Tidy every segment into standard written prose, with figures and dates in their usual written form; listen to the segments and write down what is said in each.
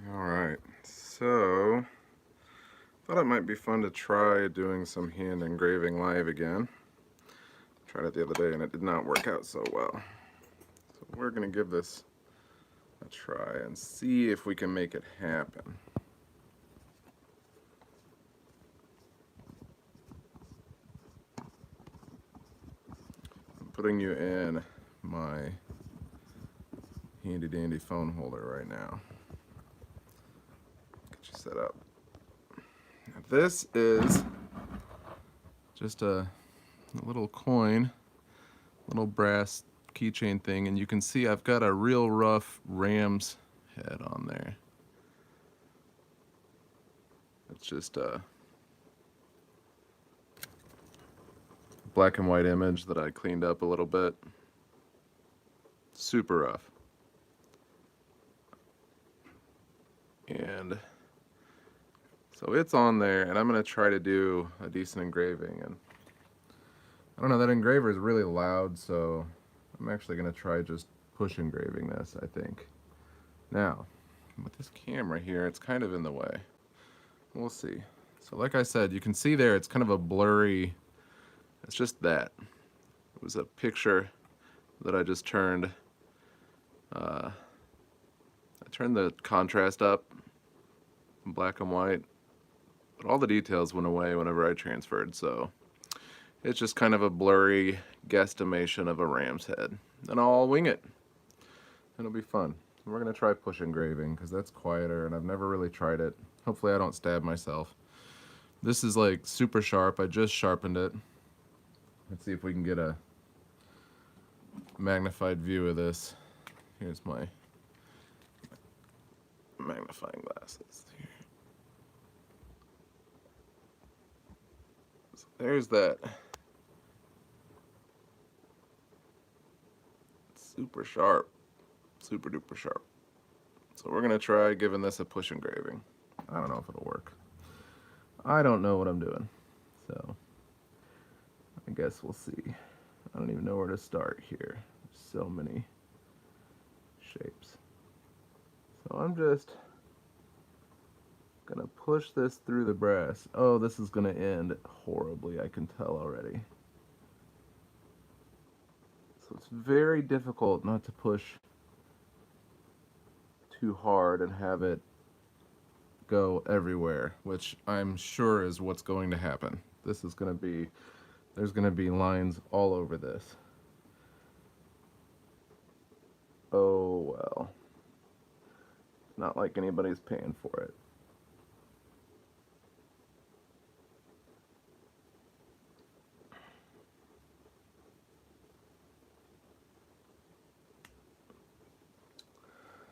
Alright, so thought it might be fun to try doing some hand engraving live again. Tried it the other day and it did not work out so well. So we're going to give this a try and see if we can make it happen. I'm putting you in my handy dandy phone holder right now. Get you set up. Now this is just a little coin, little brass keychain thing, and you can see I've got a real rough ram's head on there. It's just a black and white image that I cleaned up a little bit. Super rough. And so it's on there, and I'm going to try to do a decent engraving. And I don't know, that engraver is really loud, so I'm actually going to try just push engraving this, I think. Now, with this camera here, it's kind of in the way. We'll see. So like I said, you can see there it's kind of a blurry, it's just that. It was a picture that I just turned. I turned the contrast up, black and white, but all the details went away whenever I transferred, so it's just kind of a blurry guesstimation of a ram's head. And I'll wing it. It'll be fun. We're going to try push engraving because that's quieter and I've never really tried it. Hopefully I don't stab myself. This is like super sharp. I just sharpened it. Let's see if we can get a magnified view of this. Here's my magnifying glasses. So there's that. Super sharp. Super duper sharp. So we're going to try giving this a push engraving. I don't know if it'll work. I don't know what I'm doing. So I guess we'll see. I don't even know where to start here. There's so many shapes. So I'm just gonna push this through the brass. Oh, this is gonna end horribly, I can tell already. So it's very difficult not to push too hard and have it go everywhere, which I'm sure is what's going to happen. This is gonna be, there's gonna be lines all over this. Oh well. Not like anybody's paying for it.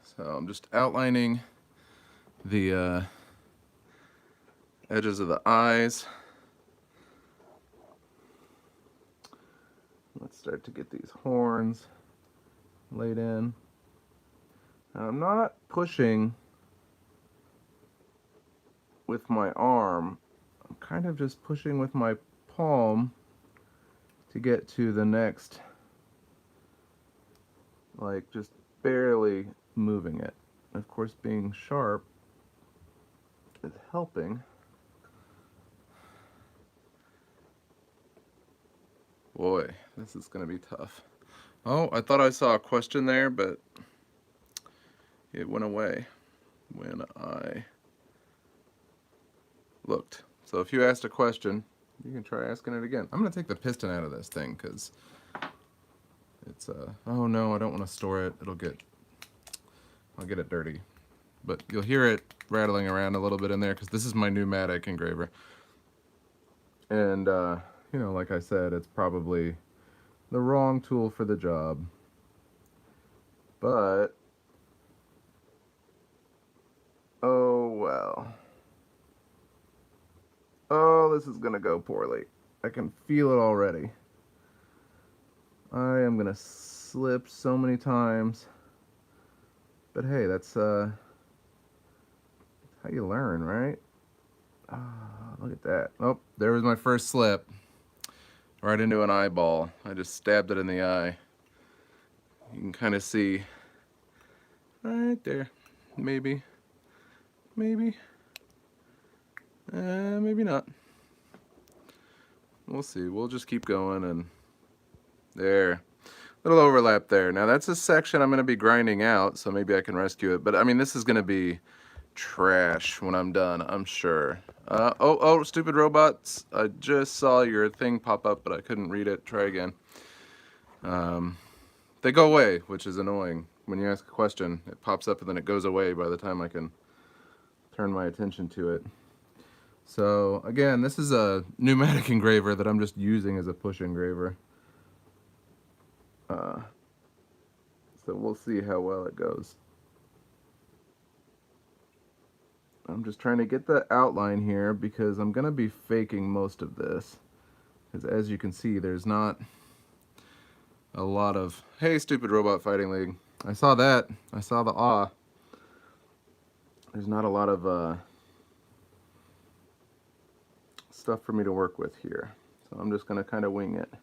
So I'm just outlining the edges of the eyes. Let's start to get these horns laid in. Now I'm not pushing with my arm. I'm kind of just pushing with my palm to get to the next, like just barely moving it. Of course, being sharp is helping. Boy, this is going to be tough. Oh, I thought I saw a question there, but it went away when I looked. So if you asked a question, you can try asking it again. I'm going to take the piston out of this thing because it's, oh no, I don't want to store it. I'll get it dirty. But you'll hear it rattling around a little bit in there because this is my pneumatic engraver. And, you know, like I said, it's probably the wrong tool for the job. But, oh well. Oh, this is gonna go poorly. I can feel it already. I am gonna slip so many times. But hey, that's how you learn, right? Look at that. Oh, there was my first slip. Right into an eyeball. I just stabbed it in the eye. You can kind of see right there, maybe. maybe. Maybe not. We'll see. We'll just keep going, and there. Little overlap there. Now that's a section I'm going to be grinding out, so maybe I can rescue it. But I mean, this is going to be trash when I'm done, I'm sure. Oh, stupid robots. I just saw your thing pop up, but I couldn't read it. Try again. They go away, which is annoying. When you ask a question, it pops up and then it goes away by the time I can turn my attention to it. So again, this is a pneumatic engraver that I'm just using as a push engraver. So we'll see how well it goes. I'm just trying to get the outline here because I'm going to be faking most of this. Because as you can see, there's not a lot of, hey, stupid robot fighting league. I saw that. I saw the awe. There's not a lot of stuff for me to work with here. So I'm just going to kind of wing it.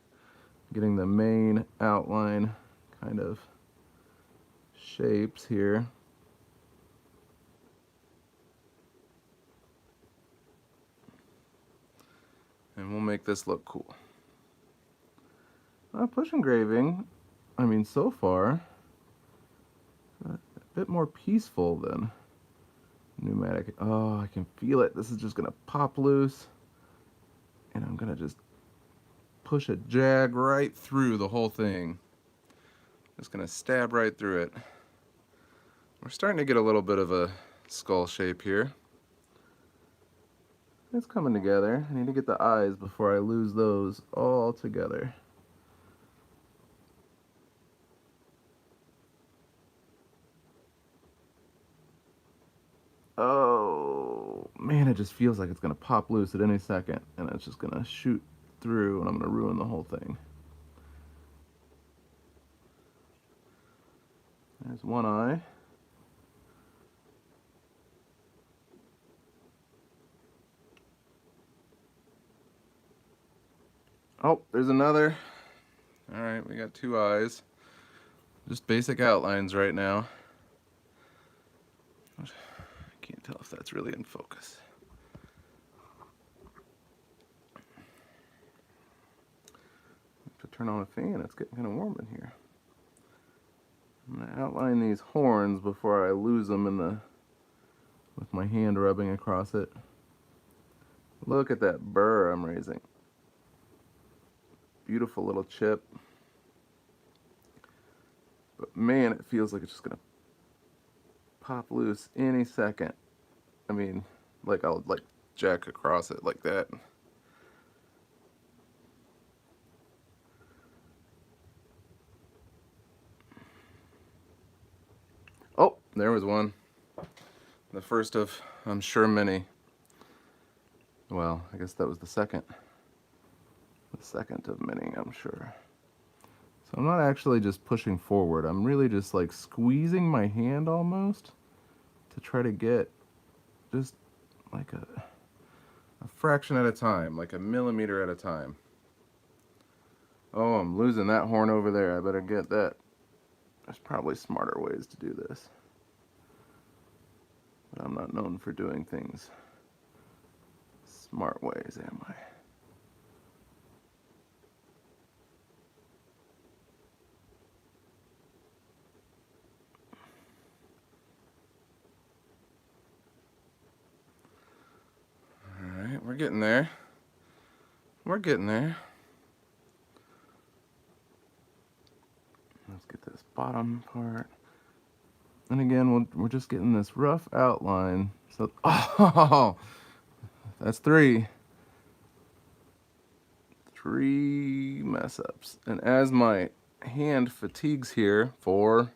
Getting the main outline kind of shapes here. And we'll make this look cool. Push engraving, I mean, so far, a bit more peaceful than pneumatic. Oh, I can feel it. This is just gonna pop loose. And I'm gonna just push a jag right through the whole thing. Just gonna stab right through it. We're starting to get a little bit of a skull shape here. It's coming together. I need to get the eyes before I lose those all together. Oh, man, it just feels like it's gonna pop loose at any second, and it's just gonna shoot through, and I'm gonna ruin the whole thing. There's one eye. Oh, there's another. All right, we got two eyes. Just basic outlines right now. I can't tell if that's really in focus. I have to turn on a fan. It's getting kind of warm in here. I'm going to outline these horns before I lose them in the with my hand rubbing across it. Look at that burr I'm raising. Beautiful little chip. But man, it feels like it's just gonna pop loose any second. I mean, like I'll like jack across it like that. Oh, there was one. The first of, I'm sure, many. Well, I guess that was the second. The second of many, I'm sure. So I'm not actually just pushing forward. I'm really just like squeezing my hand almost to try to get just like a fraction at a time, like a millimeter at a time. Oh, I'm losing that horn over there. I better get that. There's probably smarter ways to do this. But I'm not known for doing things smart ways, am I? Alright, we're getting there. We're getting there. Let's get this bottom part. And again, we're just getting this rough outline. So, oh, that's three. Three mess ups. And as my hand fatigues here, four,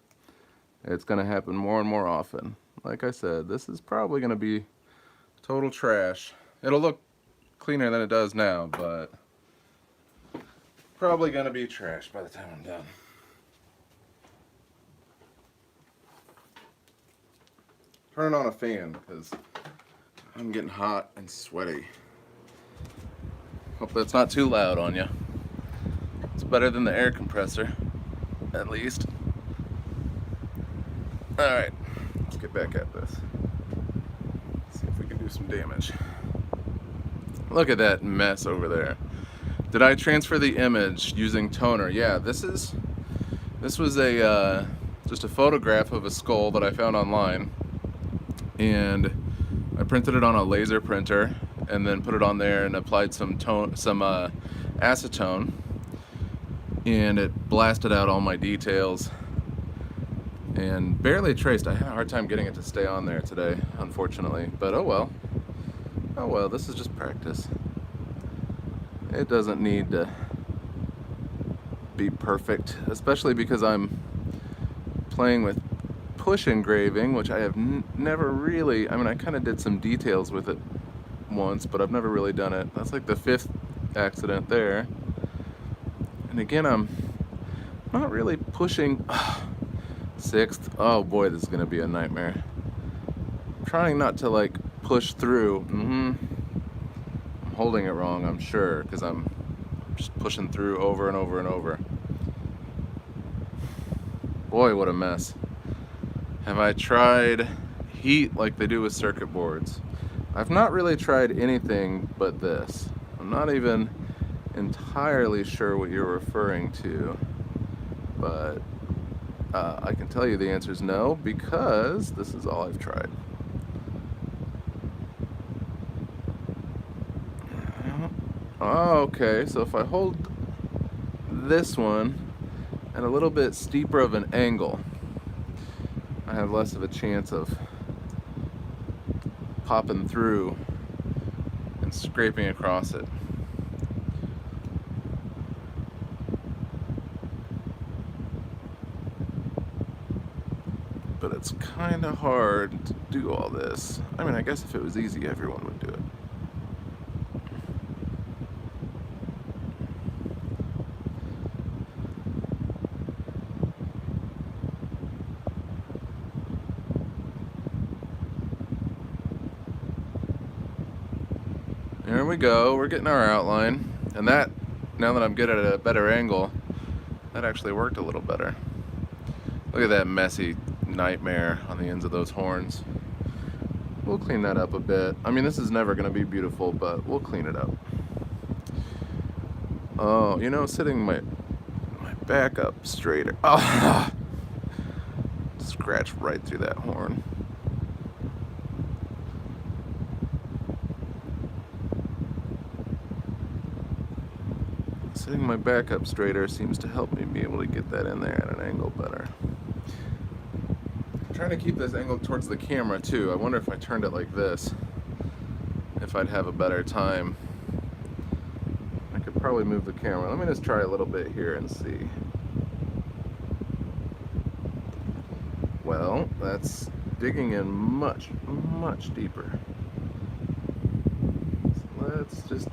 it's going to happen more and more often. Like I said, this is probably going to be total trash. It'll look cleaner than it does now, but probably going to be trash by the time I'm done. Turning on a fan because I'm getting hot and sweaty. Hope that's not too loud on you. It's better than the air compressor, at least. Alright, let's get back at this. Let's see if we can do some damage. Look at that mess over there. Did I transfer the image using toner? Yeah, this was a just a photograph of a skull that I found online, and I printed it on a laser printer and then put it on there and applied some acetone, and it blasted out all my details and barely traced. I had a hard time getting it to stay on there today, unfortunately, but oh well. Oh well, this is just practice. It doesn't need to be perfect, especially because I'm playing with push engraving, which I have never really, I mean, I kind of did some details with it once, but I've never really done it. That's like the 5th accident there. And again, I'm not really pushing. 6th. Oh boy, this is gonna be a nightmare. I'm trying not to like push through. I'm holding it wrong, I'm sure, because I'm just pushing through over and over and over. Boy, what a mess. Have I tried heat like they do with circuit boards? I've not really tried anything but this. I'm not even entirely sure what you're referring to, but I can tell you the answer is no, because this is all I've tried. Oh, okay, so if I hold this one at a little bit steeper of an angle, I have less of a chance of popping through and scraping across it. But it's kind of hard to do all this. I mean, I guess if it was easy, everyone would do it. There we go, we're getting our outline. And that, now that I'm good at a better angle, that actually worked a little better. Look at that messy nightmare on the ends of those horns. We'll clean that up a bit. I mean, this is never gonna be beautiful, but we'll clean it up. Oh, you know, sitting my back up straighter. Oh, scratched right through that horn. Sitting my back up straighter seems to help me be able to get that in there at an angle better. I'm trying to keep this angle towards the camera too. I wonder if I turned it like this, if I'd have a better time. I could probably move the camera. Let me just try a little bit here and see. Well, that's digging in much, much deeper. So let's just...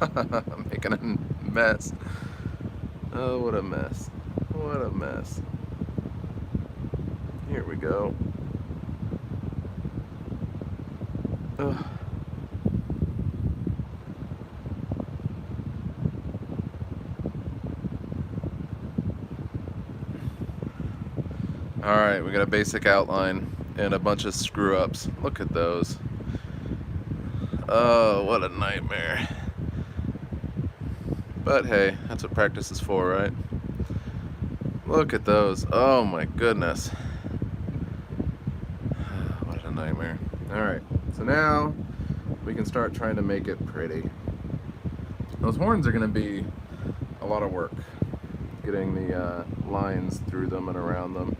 I'm making a mess. Oh, what a mess. What a mess. Here we go. Ugh. Alright, we got a basic outline and a bunch of screw-ups. Look at those. Oh, what a nightmare. But hey, that's what practice is for, right? Look at those. Oh my goodness. What a nightmare. Alright, so now we can start trying to make it pretty. Those horns are going to be a lot of work, getting the lines through them and around them.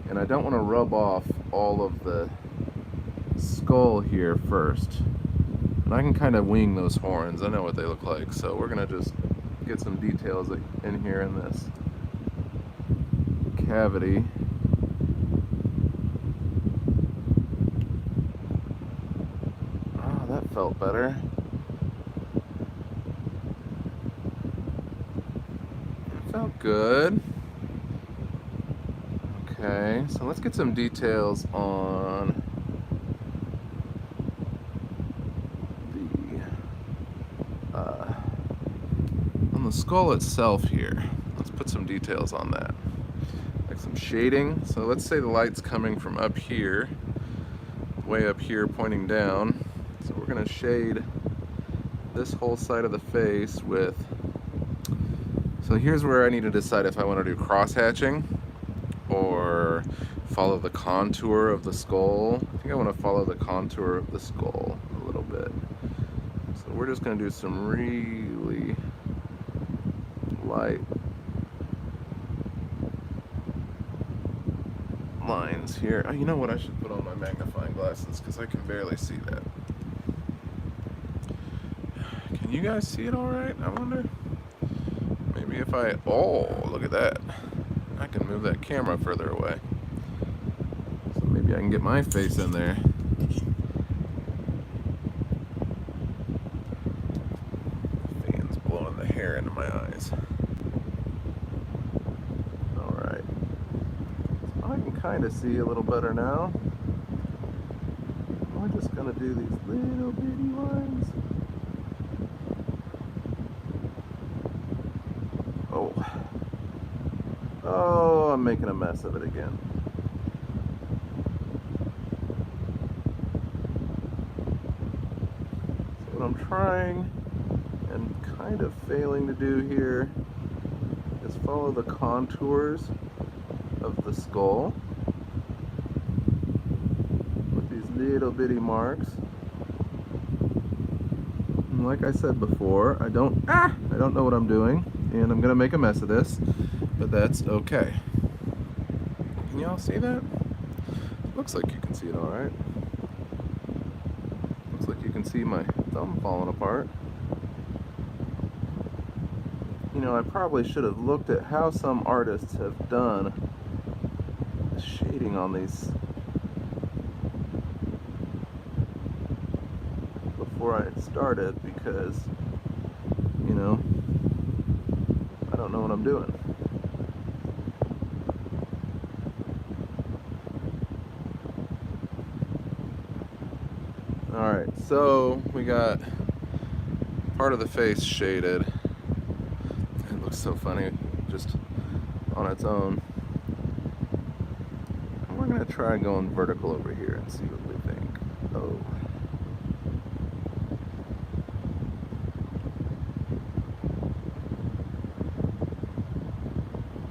And I don't want to rub off all of the skull here first. And I can kind of wing those horns. I know what they look like, so we're going to just get some details in here in this cavity. Oh, that felt better. That felt good. Okay, so let's get some details on the skull itself here. Let's put some details on that, like some shading. So let's say the light's coming from up here. way up here pointing down. So we're going to shade this whole side of the face with, so here's where I need to decide if I want to do cross hatching or follow the contour of the skull. I think I want to follow the contour of the skull a little bit. So we're just going to do some really light lines here. Oh, you know what? I should put on my magnifying glasses because I can barely see that. Can you guys see it all right? I wonder. Maybe if I, oh, look at that. I can move that camera further away. So maybe I can get my face in there. The fan's blowing the hair into my eyes. All right. So I can kind of see a little better now. We're just gonna do these little bitty lines. Oh, I'm making a mess of it again. So what I'm trying and kind of failing to do here is follow the contours of the skull with these little bitty marks. And like I said before, I don't know what I'm doing, and I'm gonna make a mess of this. But that's okay. Can y'all see that? Looks like you can see it all right. Looks like you can see my thumb falling apart. You know, I probably should have looked at how some artists have done the shading on these before I started, because, you know, I don't know what I'm doing. Alright, so we got part of the face shaded. It looks so funny just on its own. And we're going to try going vertical over here and see what we think. Oh.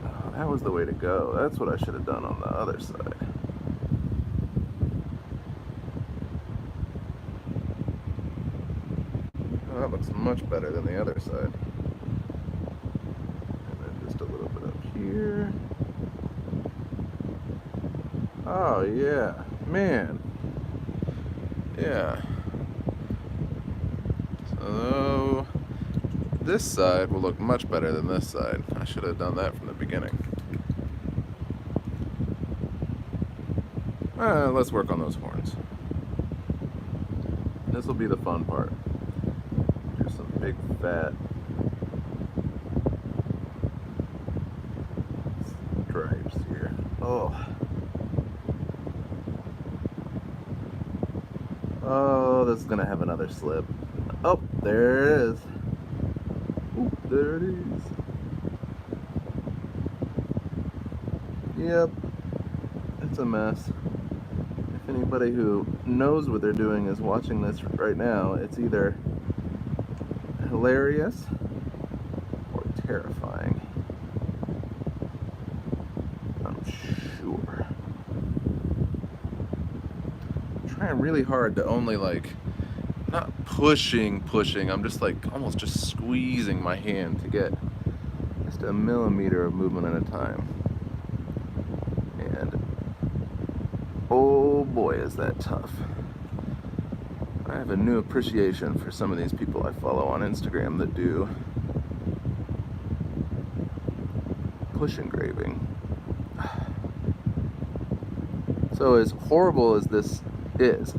Oh, that was the way to go. That's what I should have done on the other side. That looks much better than the other side. And then just a little bit up here. Oh yeah, man. Yeah. So this side will look much better than this side. I should have done that from the beginning. Let's work on those horns. This will be the fun part. Do some big fat stripes here. Oh, this is gonna have another slip. Oh, there it is. Oop, there it is. Yep, it's a mess. If anybody who knows what they're doing is watching this right now, it's either hilarious or terrifying. I'm sure. I'm trying really hard to only, like, not pushing, I'm just like almost just squeezing my hand to get just a millimeter of movement at a time. And oh boy, is that tough. I have a new appreciation for some of these people I follow on Instagram that do push engraving. So as horrible as this is,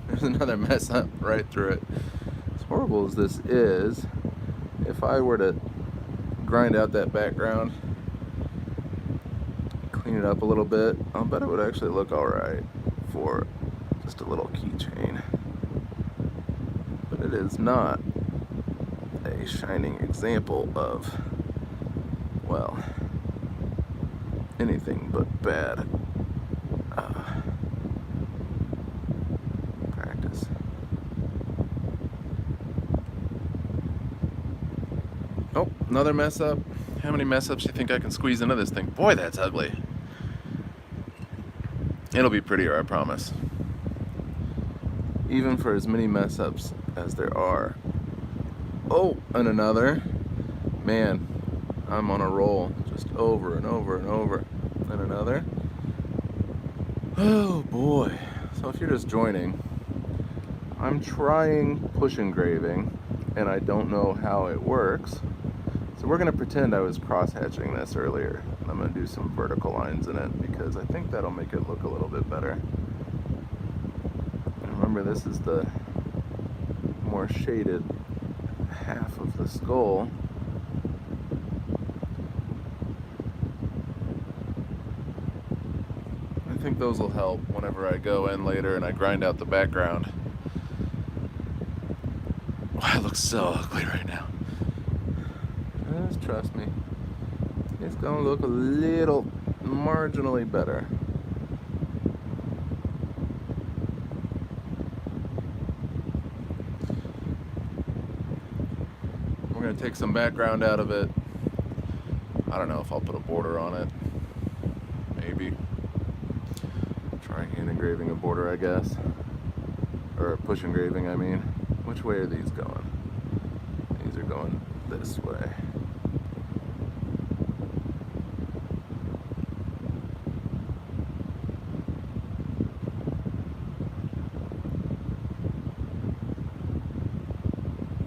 there's another mess up right through it. As horrible as this is, if I were to grind out that background, clean it up a little bit, I'll bet it would actually look alright for just a little keychain. But it is not a shining example of, well, anything but bad Another mess up. How many mess ups do you think I can squeeze into this thing? Boy, that's ugly. It'll be prettier, I promise. Even for as many mess ups as there are. Oh, and another. Man, I'm on a roll. Just over and over and over. And another. Oh boy. So if you're just joining, I'm trying push engraving and I don't know how it works. So we're gonna pretend I was cross-hatching this earlier. I'm gonna do some vertical lines in it because I think that'll make it look a little bit better. And remember, this is the more shaded half of the skull. I think those will help whenever I go in later and I grind out the background. Wow, it looks so ugly right now. Just trust me. It's gonna look a little marginally better. We're gonna take some background out of it. I don't know if I'll put a border on it. Maybe. Try hand engraving a border, I guess. Or push engraving, I mean. Which way are these going? These are going this way.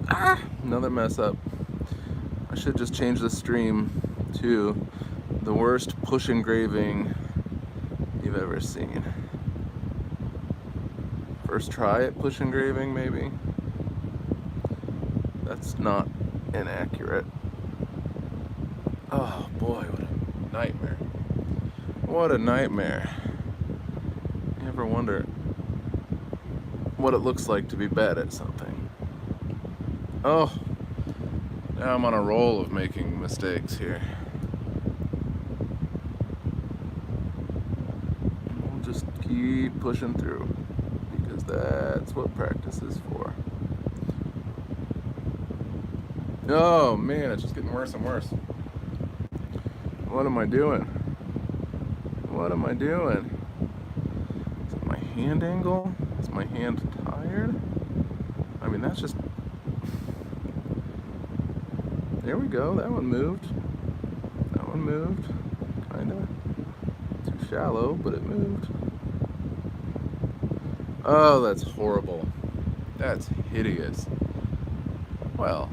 Ah! Another mess up. I should just change the stream to the worst push engraving you've ever seen. First try at push engraving, maybe. That's not inaccurate. Oh boy, what a nightmare. What a nightmare. You ever wonder what it looks like to be bad at something? Oh, now I'm on a roll of making mistakes here. We'll just keep pushing through because that's what practice is for. Oh man, it's just getting worse and worse. What am I doing? What am I doing? Is it my hand angle? Is my hand tired? I mean, that's just... There we go, that one moved. That one moved. Kinda. Too shallow, but it moved. Oh, that's horrible. That's hideous. Well.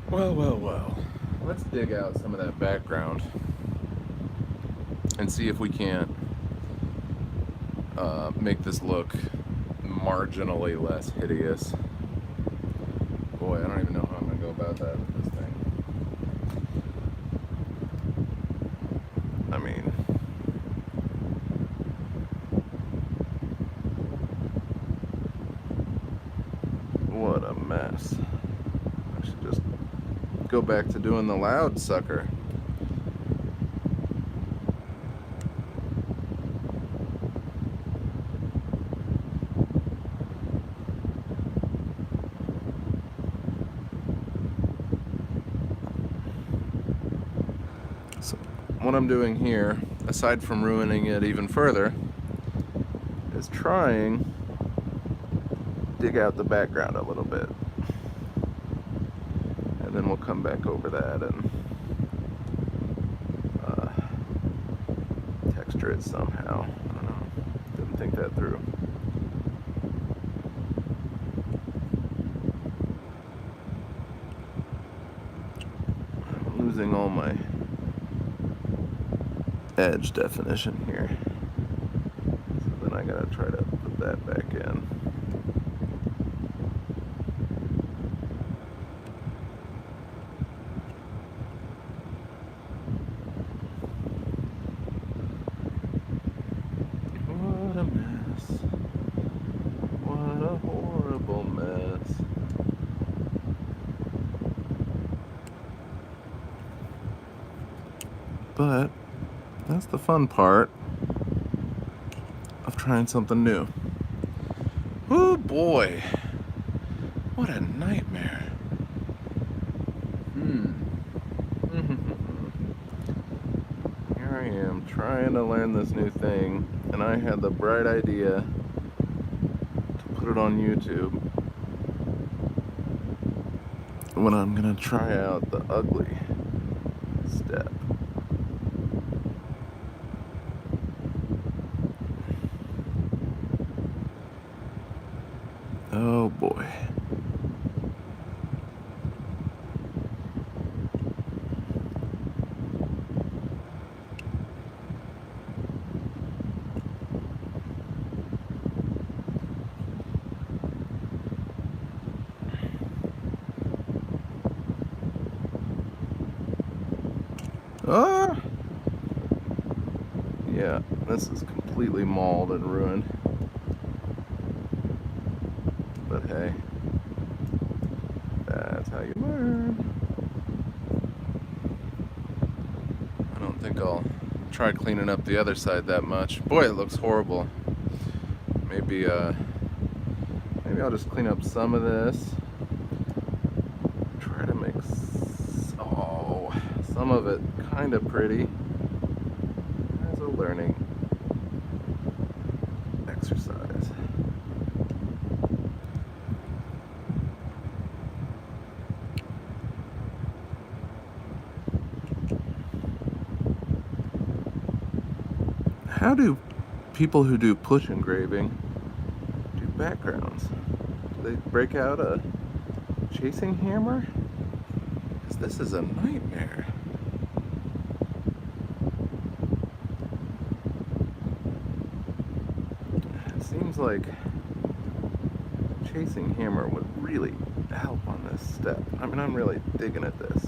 Well. Let's dig out some of that background and see if we can't make this look marginally less hideous. Boy, I don't even know how I'm gonna go about that with this thing. I mean, what a mess. I should just go back to doing the loud sucker. So what I'm doing here, aside from ruining it even further, is trying to dig out the background a little bit. And then we'll come back over that and texture it somehow. I don't know. Didn't think that through. I'm losing all my edge definition here. So then I gotta try to put that back in. What a mess. What a horrible mess. But that's the fun part of trying something new. Oh boy, what a nightmare. trying to learn this new thing, and I had the bright idea to put it on YouTube when I'm gonna try out the ugly step. Oh boy. Ah! Yeah, this is completely mauled and ruined. But hey, that's how you learn. I don't think I'll try cleaning up the other side that much. Boy, it looks horrible. Maybe I'll just clean up some of this. Try to make some of it kind of pretty as a learning exercise. How do people who do push engraving do backgrounds? Do they break out a chasing hammer? Because this is a nightmare. It seems like a chasing hammer would really help on this step. I mean, I'm really digging at this.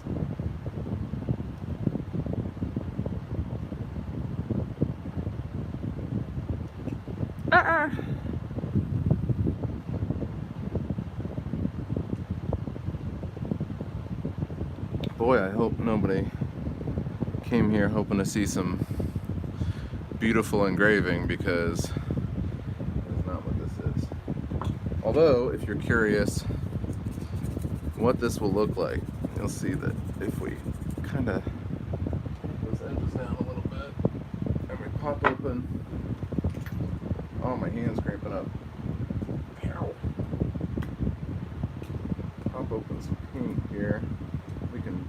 Boy, I hope nobody came here hoping to see some beautiful engraving, because that's not what this is. Although, if you're curious what this will look like, you'll see that if we kind of those edges down a little bit and we pop open, oh, my hand's cramping up. Ow. Pop open some paint here. We can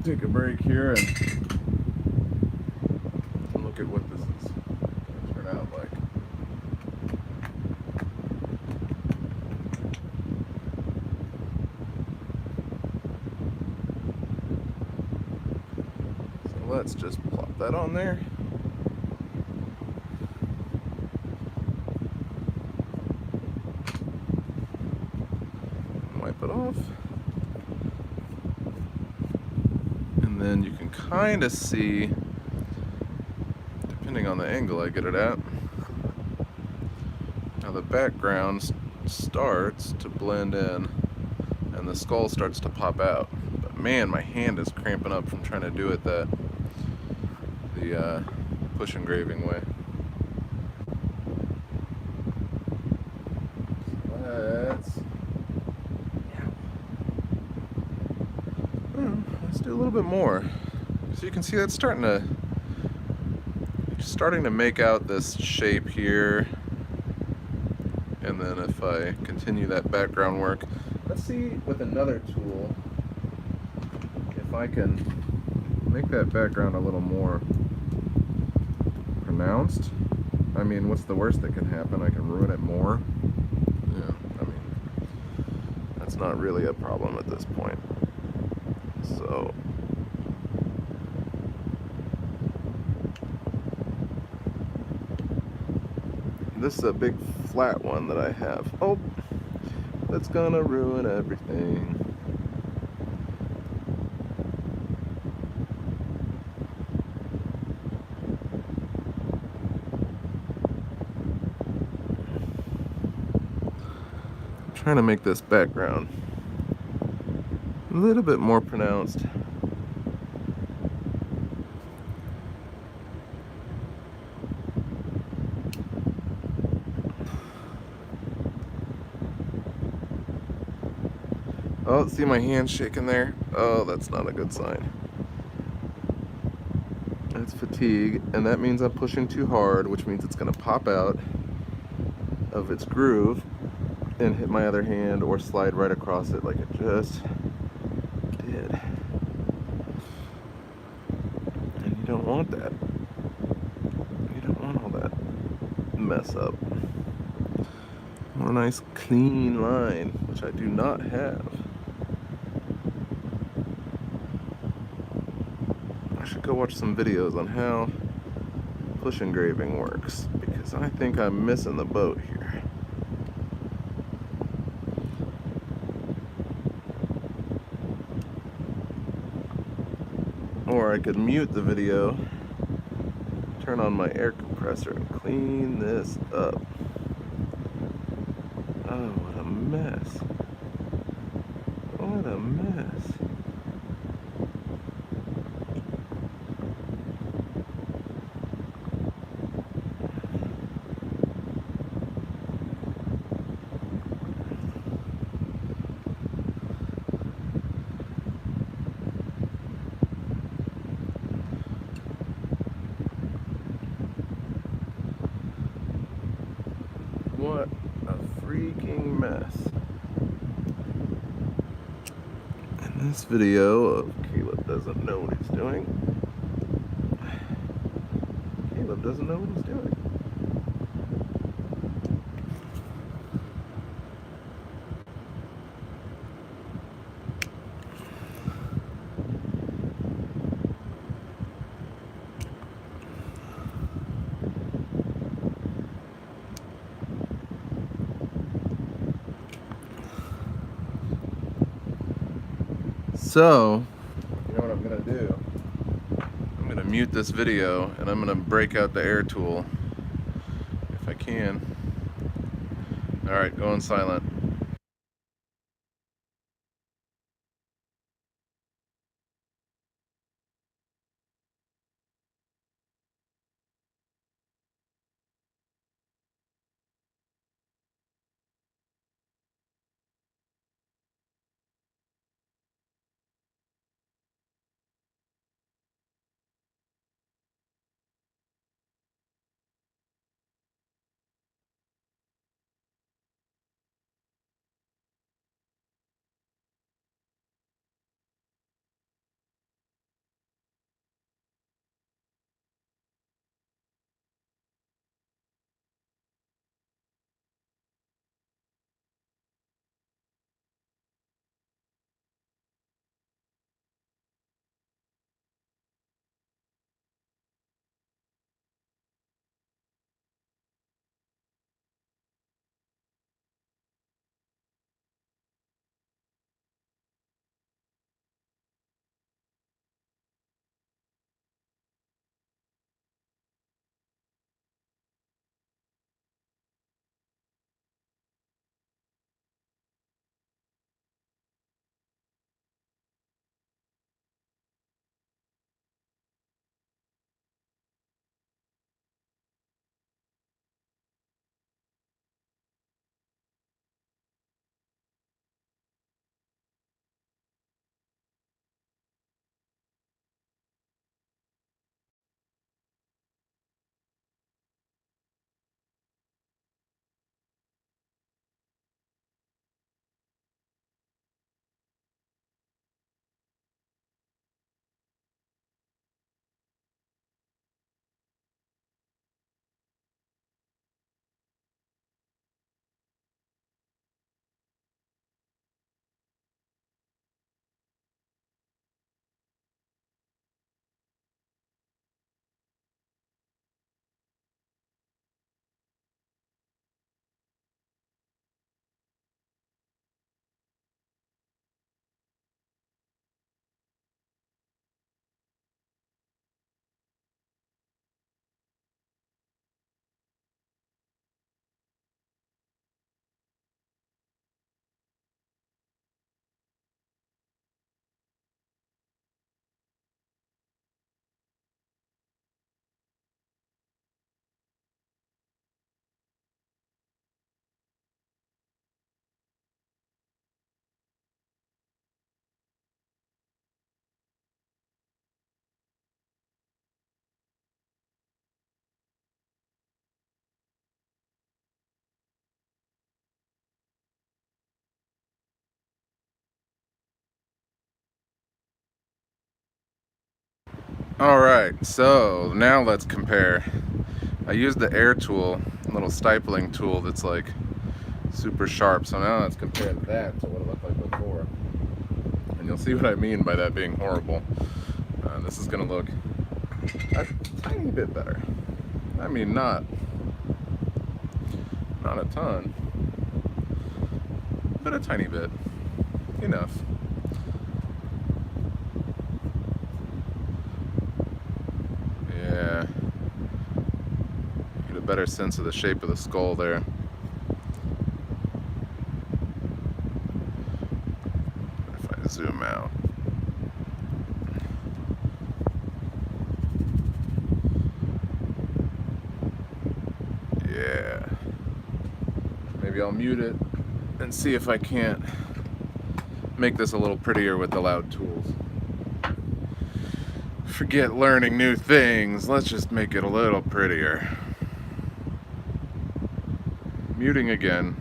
take a break here and look at what this is going to turn out like. So let's just plop that on there. Wipe it off. And then you can kind of see, depending on the angle I get it at, how the background starts to blend in and the skull starts to pop out. But man, my hand is cramping up from trying to do it the push engraving way. Let's do a little bit more. So you can see that's starting to make out this shape here. And then if I continue that background work, let's see with another tool if I can make that background a little more pronounced. I mean, what's the worst that can happen? I can ruin it more. Yeah, I mean, that's not really a problem at this point. So this is a big flat one that I have. Oh, that's gonna ruin everything. I'm trying to make this background a little bit more pronounced. Oh, see my hand shaking there? Oh, that's not a good sign. fatigue, and that means I'm pushing too hard, which means it's going to pop out of its groove and hit my other hand or slide right across it like it just did. And you don't want that. You don't want all that mess up. I want a nice clean line, which I do not have. I should go watch some videos on how push engraving works, because I think I'm missing the boat here. Or I could mute the video, turn on my air compressor, and clean this up. Oh, what a mess. What a mess. What a freaking mess. In this video of Caleb doesn't know what he's doing. Caleb doesn't know what he's doing. So, you know what I'm gonna do? I'm gonna mute this video and I'm gonna break out the air tool if I can. Alright, going silent. Alright, so now let's compare. I used the air tool, a little stipling tool that's like super sharp. So now let's compare that to what it looked like before. And you'll see what I mean by that being horrible. This is gonna look a tiny bit better. I mean, not a ton, but a tiny bit. Enough. Yeah. Get a better sense of the shape of the skull there. If I zoom out. Yeah. Maybe I'll mute it and see if I can't make this a little prettier with the loud tools. Forget learning new things. Let's just make it a little prettier. Muting again.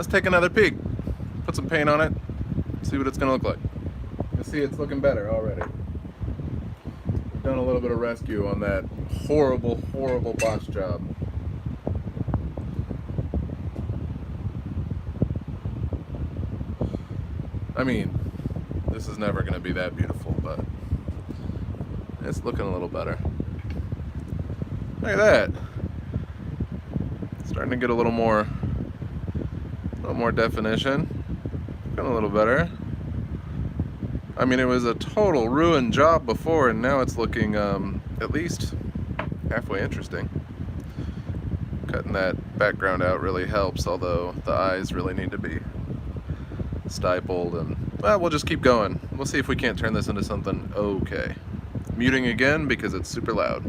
let's take another peek. Put some paint on it, see what it's gonna look like. You see it's looking better already. Done a little bit of rescue on that horrible, horrible botch job. I mean, this is never gonna be that beautiful, but it's looking a little better. Look at that. Starting to get a little more definition. Looking a little better. I mean, it was a total ruined job before, and now it's looking at least halfway interesting. Cutting that background out really helps, although the eyes really need to be stippled, and well, we'll just keep going. We'll see if we can't turn this into something okay. Muting again because it's super loud.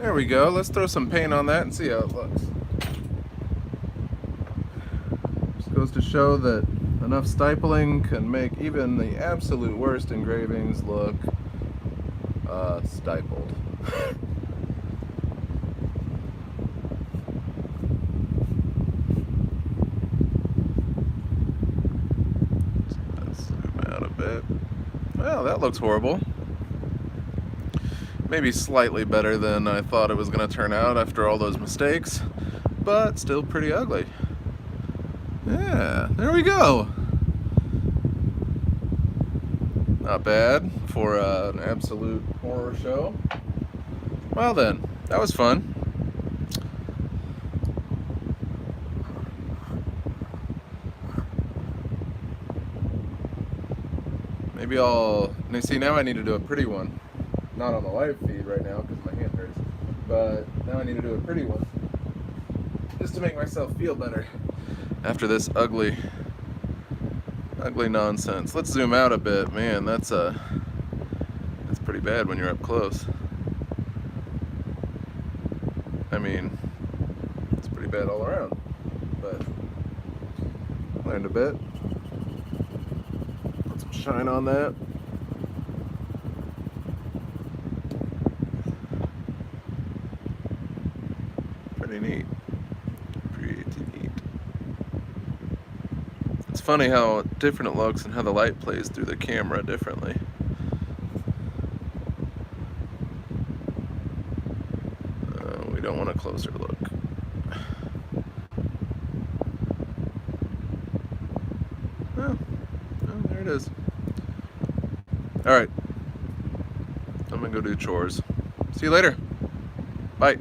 There we go. Let's throw some paint on that and see how it looks. Just goes to show that enough stippling can make even the absolute worst engravings look stippled. Let's zoom out a bit. Well, that looks horrible. Maybe slightly better than I thought it was going to turn out after all those mistakes, but still pretty ugly. Yeah, there we go. Not bad for an absolute horror show. Well then, that was fun. Maybe see, now I need to do a pretty one. Not on the live feed right now because my hand hurts, but now I need to do a pretty one just to make myself feel better after this ugly nonsense. Let's zoom out a bit. Man, that's pretty bad when you're up close. I mean, it's pretty bad all around, but learned a bit. Put some shine on that. Pretty neat. Pretty neat. It's funny how different it looks and how the light plays through the camera differently. We don't want a closer look. Oh, there it is. Alright. I'm gonna go do chores. See you later. Bye.